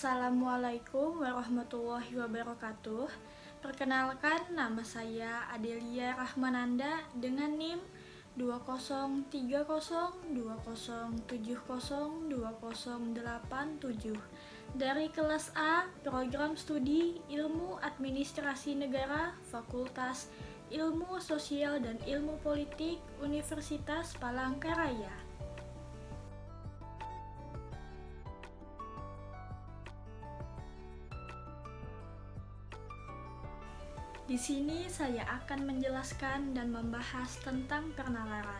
Assalamualaikum warahmatullahi wabarakatuh. Perkenalkan, nama saya Adelia Rahmananda dengan NIM 203020702087 dari kelas A, Program Studi Ilmu Administrasi Negara, Fakultas Ilmu Sosial dan Ilmu Politik, Universitas Palangkaraya. Di sini saya akan menjelaskan dan membahas tentang penalaran.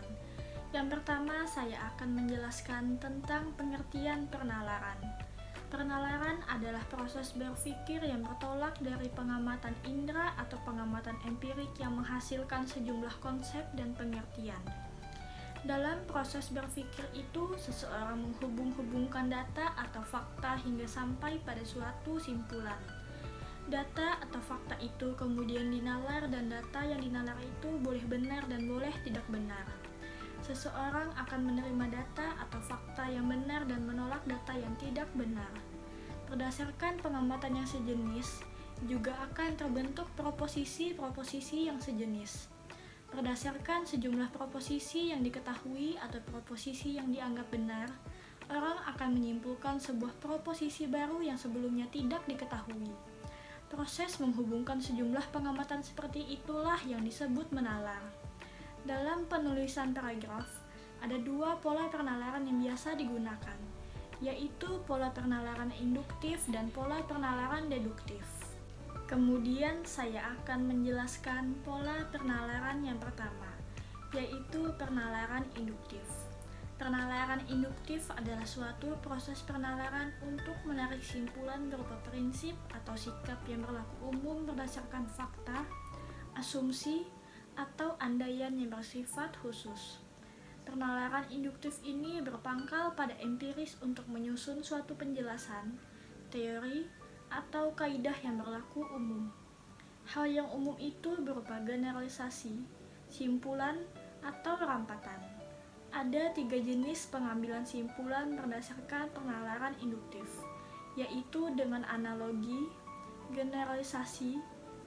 Yang pertama, saya akan menjelaskan tentang pengertian penalaran. Penalaran adalah proses berpikir yang bertolak dari pengamatan indera atau pengamatan empirik yang menghasilkan sejumlah konsep dan pengertian. Dalam proses berpikir itu, seseorang menghubung-hubungkan data atau fakta hingga sampai pada suatu simpulan. Data atau fakta itu kemudian dinalar dan data yang dinalar itu boleh benar dan boleh tidak benar. Seseorang akan menerima data atau fakta yang benar dan menolak data yang tidak benar. Berdasarkan pengamatan yang sejenis, juga akan terbentuk proposisi-proposisi yang sejenis. Berdasarkan sejumlah proposisi yang diketahui atau proposisi yang dianggap benar, orang akan menyimpulkan sebuah proposisi baru yang sebelumnya tidak diketahui. Proses menghubungkan sejumlah pengamatan seperti itulah yang disebut menalar. Dalam penulisan paragraf, ada dua pola penalaran yang biasa digunakan, yaitu pola penalaran induktif dan pola penalaran deduktif. Kemudian saya akan menjelaskan pola penalaran yang pertama, yaitu penalaran induktif. Penalaran induktif adalah suatu proses penalaran untuk menarik simpulan berupa prinsip atau sikap yang berlaku umum berdasarkan fakta, asumsi, atau andaian yang bersifat khusus. Penalaran induktif ini berpangkal pada empiris untuk menyusun suatu penjelasan, teori, atau kaidah yang berlaku umum. Hal yang umum itu berupa generalisasi, simpulan, atau rampatan. Ada 3 jenis pengambilan simpulan berdasarkan penalaran induktif, yaitu dengan analogi, generalisasi,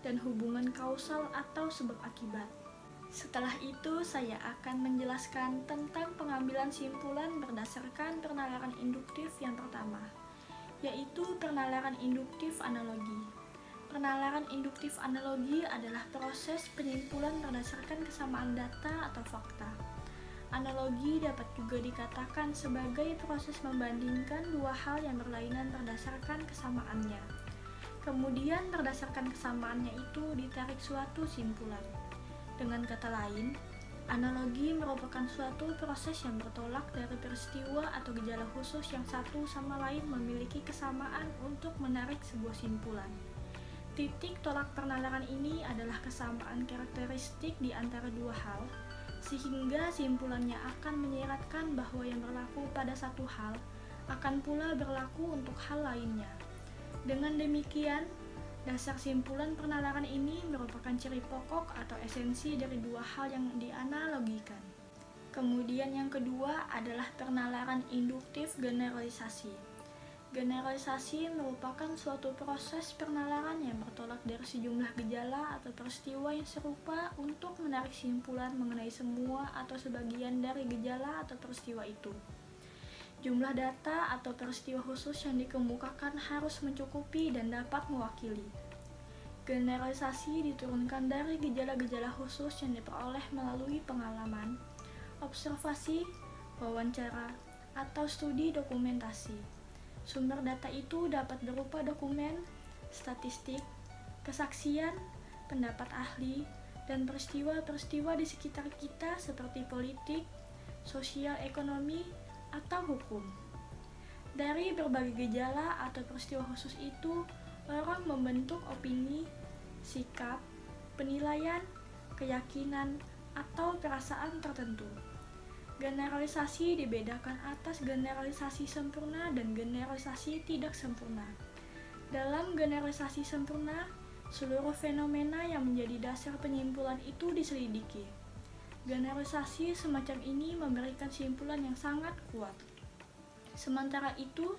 dan hubungan kausal atau sebab akibat. Setelah itu, saya akan menjelaskan tentang pengambilan simpulan berdasarkan penalaran induktif yang pertama, yaitu penalaran induktif analogi. Penalaran induktif analogi adalah proses penyimpulan berdasarkan kesamaan data atau fakta. Analogi dapat juga dikatakan sebagai proses membandingkan dua hal yang berlainan berdasarkan kesamaannya. Kemudian berdasarkan kesamaannya itu ditarik suatu simpulan. Dengan kata lain, analogi merupakan suatu proses yang bertolak dari peristiwa atau gejala khusus yang satu sama lain memiliki kesamaan untuk menarik sebuah simpulan. Titik tolak penalaran ini adalah kesamaan karakteristik di antara dua hal, sehingga simpulannya akan menyiratkan bahwa yang berlaku pada satu hal akan pula berlaku untuk hal lainnya. Dengan demikian, dasar simpulan penalaran ini merupakan ciri pokok atau esensi dari dua hal yang dianalogikan. Kemudian yang kedua adalah penalaran induktif generalisasi. Generalisasi merupakan suatu proses penalaran yang bertolak dari sejumlah gejala atau peristiwa yang serupa untuk menarik simpulan mengenai semua atau sebagian dari gejala atau peristiwa itu. Jumlah data atau peristiwa khusus yang dikemukakan harus mencukupi dan dapat mewakili. Generalisasi diturunkan dari gejala-gejala khusus yang diperoleh melalui pengalaman, observasi, wawancara, atau studi dokumentasi. Sumber data itu dapat berupa dokumen, statistik, kesaksian, pendapat ahli, dan peristiwa-peristiwa di sekitar kita seperti politik, sosial ekonomi, atau hukum. Dari berbagai gejala atau peristiwa khusus itu, orang membentuk opini, sikap, penilaian, keyakinan, atau perasaan tertentu. Generalisasi dibedakan atas generalisasi sempurna dan generalisasi tidak sempurna. Dalam generalisasi sempurna, seluruh fenomena yang menjadi dasar penyimpulan itu diselidiki. Generalisasi semacam ini memberikan simpulan yang sangat kuat. Sementara itu,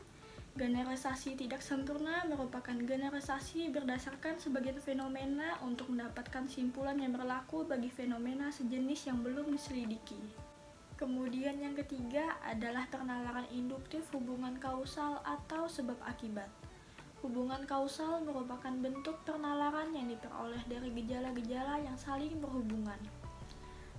Generalisasi tidak sempurna merupakan generalisasi berdasarkan sebagian fenomena untuk mendapatkan simpulan yang berlaku bagi fenomena sejenis yang belum diselidiki. Kemudian yang ketiga adalah penalaran induktif hubungan kausal atau sebab akibat. Hubungan kausal merupakan bentuk penalaran yang diperoleh dari gejala-gejala yang saling berhubungan.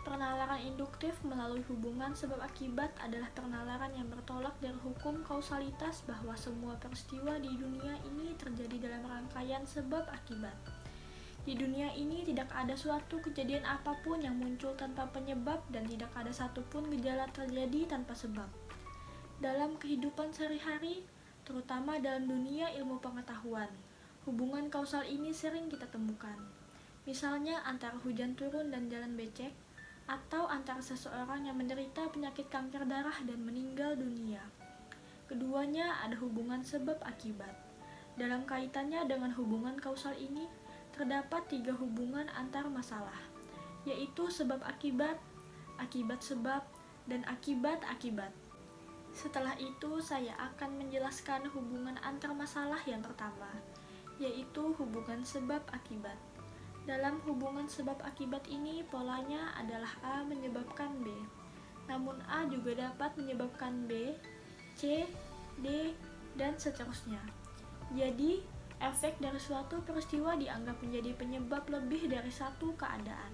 Penalaran induktif melalui hubungan sebab akibat adalah penalaran yang bertolak dari hukum kausalitas bahwa semua peristiwa di dunia ini terjadi dalam rangkaian sebab akibat. Di dunia ini tidak ada suatu kejadian apapun yang muncul tanpa penyebab dan tidak ada satupun gejala terjadi tanpa sebab. Dalam kehidupan sehari-hari, terutama dalam dunia ilmu pengetahuan, hubungan kausal ini sering kita temukan. Misalnya antara hujan turun dan jalan becek, atau antara seseorang yang menderita penyakit kanker darah dan meninggal dunia. Keduanya ada hubungan sebab akibat. Dalam kaitannya dengan hubungan kausal ini, terdapat 3 hubungan antar masalah, yaitu sebab akibat, akibat sebab, dan akibat akibat. Setelah itu, saya akan menjelaskan hubungan antar masalah yang pertama, yaitu hubungan sebab akibat. Dalam hubungan sebab akibat ini, polanya adalah A menyebabkan B. Namun A juga dapat menyebabkan B, C, D, dan seterusnya. Jadi, efek dari suatu peristiwa dianggap menjadi penyebab lebih dari satu keadaan.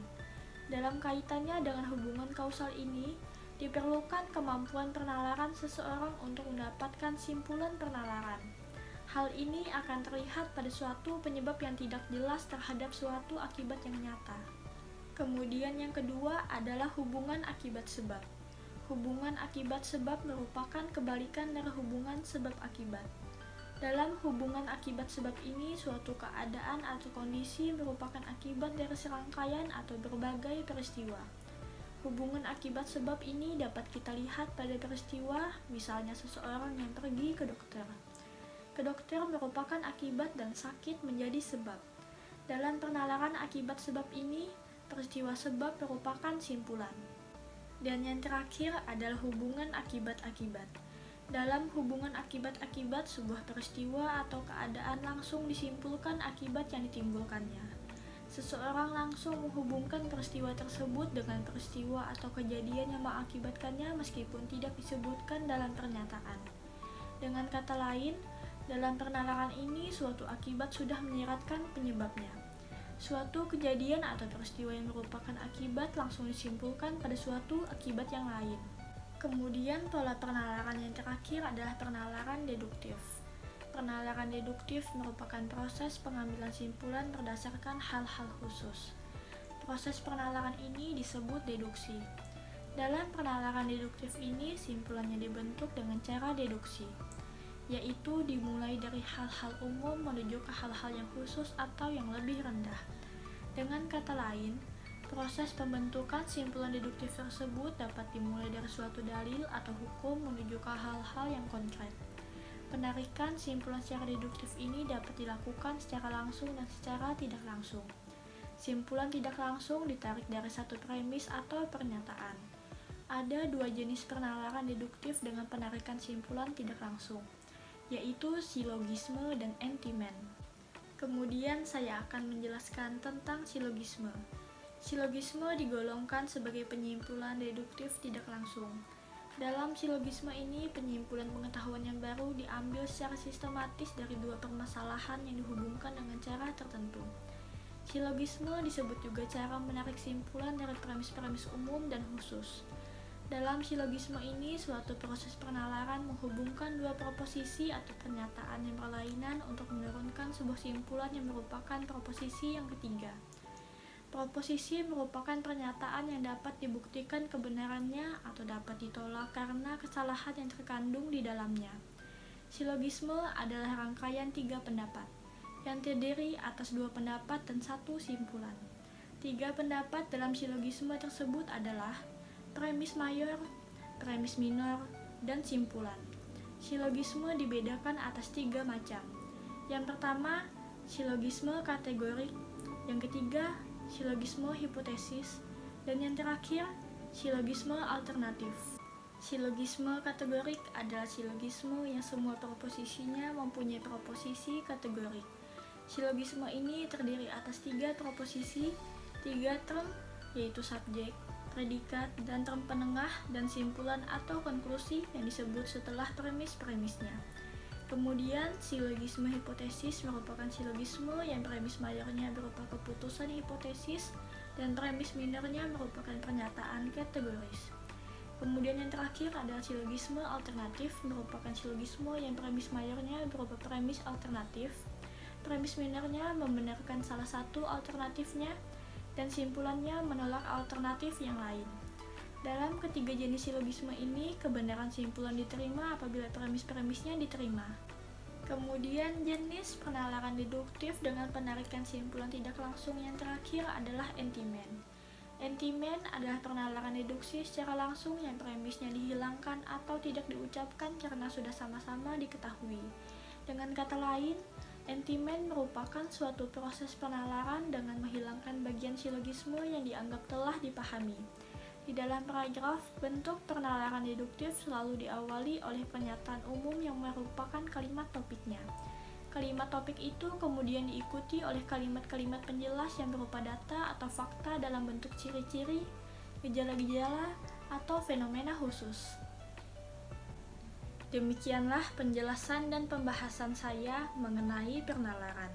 Dalam kaitannya dengan hubungan kausal ini, diperlukan kemampuan penalaran seseorang untuk mendapatkan simpulan penalaran. Hal ini akan terlihat pada suatu penyebab yang tidak jelas terhadap suatu akibat yang nyata. Kemudian yang kedua adalah hubungan akibat sebab. Hubungan akibat sebab merupakan kebalikan dari hubungan sebab akibat. Dalam hubungan akibat sebab ini, suatu keadaan atau kondisi merupakan akibat dari serangkaian atau berbagai peristiwa. Hubungan akibat sebab ini dapat kita lihat pada peristiwa, misalnya seseorang yang pergi ke dokter. Ke dokter merupakan akibat dan sakit menjadi sebab. Dalam penalaran akibat sebab ini, peristiwa sebab merupakan simpulan. Dan yang terakhir adalah hubungan akibat-akibat. Dalam hubungan akibat-akibat, sebuah peristiwa atau keadaan langsung disimpulkan akibat yang ditimbulkannya. Seseorang langsung menghubungkan peristiwa tersebut dengan peristiwa atau kejadian yang mengakibatkannya meskipun tidak disebutkan dalam pernyataan. Dengan kata lain, dalam penalaran ini, suatu akibat sudah menyeratkan penyebabnya. Suatu kejadian atau peristiwa yang merupakan akibat langsung disimpulkan pada suatu akibat yang lain. Kemudian, pola penalaran yang terakhir adalah penalaran deduktif. Penalaran deduktif merupakan proses pengambilan simpulan berdasarkan hal-hal khusus. Proses penalaran ini disebut deduksi. Dalam penalaran deduktif ini, simpulannya dibentuk dengan cara deduksi, yaitu dimulai dari hal-hal umum menuju ke hal-hal yang khusus atau yang lebih rendah. Dengan kata lain, proses pembentukan simpulan deduktif tersebut dapat dimulai dari suatu dalil atau hukum menuju ke hal-hal yang konkret. Penarikan simpulan secara deduktif ini dapat dilakukan secara langsung dan secara tidak langsung. Simpulan tidak langsung ditarik dari satu premis atau pernyataan. Ada 2 jenis penalaran deduktif dengan penarikan simpulan tidak langsung, yaitu silogisme dan entimen. Kemudian saya akan menjelaskan tentang silogisme. Silogisme digolongkan sebagai penyimpulan deduktif tidak langsung. Dalam silogisme ini, penyimpulan pengetahuan yang baru diambil secara sistematis dari 2 permasalahan yang dihubungkan dengan cara tertentu. Silogisme disebut juga cara menarik simpulan dari premis-premis umum dan khusus. Dalam silogisme ini, suatu proses penalaran menghubungkan 2 proposisi atau pernyataan yang berlainan untuk menurunkan sebuah simpulan yang merupakan proposisi yang ketiga. Proposisi merupakan pernyataan yang dapat dibuktikan kebenarannya atau dapat ditolak karena kesalahan yang terkandung di dalamnya. Silogisme adalah rangkaian 3 pendapat, yang terdiri atas 2 pendapat dan 1 simpulan. 3 pendapat dalam silogisme tersebut adalah premis mayor, premis minor, dan simpulan. Silogisme dibedakan atas 3 macam. Yang pertama, silogisme kategorik. Yang ketiga, silogisme hipotesis. Dan yang terakhir, silogisme alternatif. Silogisme kategorik adalah silogisme yang semua proposisinya mempunyai proposisi kategorik. Silogisme ini terdiri atas 3 proposisi, 3 term, yaitu subjek, predikat, dan term penengah, dan simpulan atau konklusi yang disebut setelah premis-premisnya. Kemudian, silogisme hipotesis merupakan silogisme yang premis mayornya berupa keputusan hipotesis dan premis minornya merupakan pernyataan kategoris. Kemudian yang terakhir adalah silogisme alternatif, merupakan silogisme yang premis mayornya berupa premis alternatif, premis minornya membenarkan salah satu alternatifnya, dan simpulannya menolak alternatif yang lain. Dalam ketiga jenis silogisme ini, kebenaran simpulan diterima apabila premis-premisnya diterima. Kemudian jenis penalaran deduktif dengan penarikan simpulan tidak langsung yang terakhir adalah entimen. Entimen adalah penalaran deduksi secara langsung yang premisnya dihilangkan atau tidak diucapkan karena sudah sama-sama diketahui. Dengan kata lain, entimen merupakan suatu proses penalaran dengan menghilangkan bagian silogisme yang dianggap telah dipahami. Di dalam paragraf, bentuk penalaran deduktif selalu diawali oleh pernyataan umum yang merupakan kalimat topiknya. Kalimat topik itu kemudian diikuti oleh kalimat-kalimat penjelas yang berupa data atau fakta dalam bentuk ciri-ciri, gejala-gejala, atau fenomena khusus. Demikianlah penjelasan dan pembahasan saya mengenai penalaran.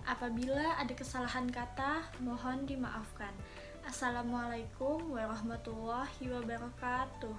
Apabila ada kesalahan kata, mohon dimaafkan. Assalamualaikum warahmatullahi wabarakatuh.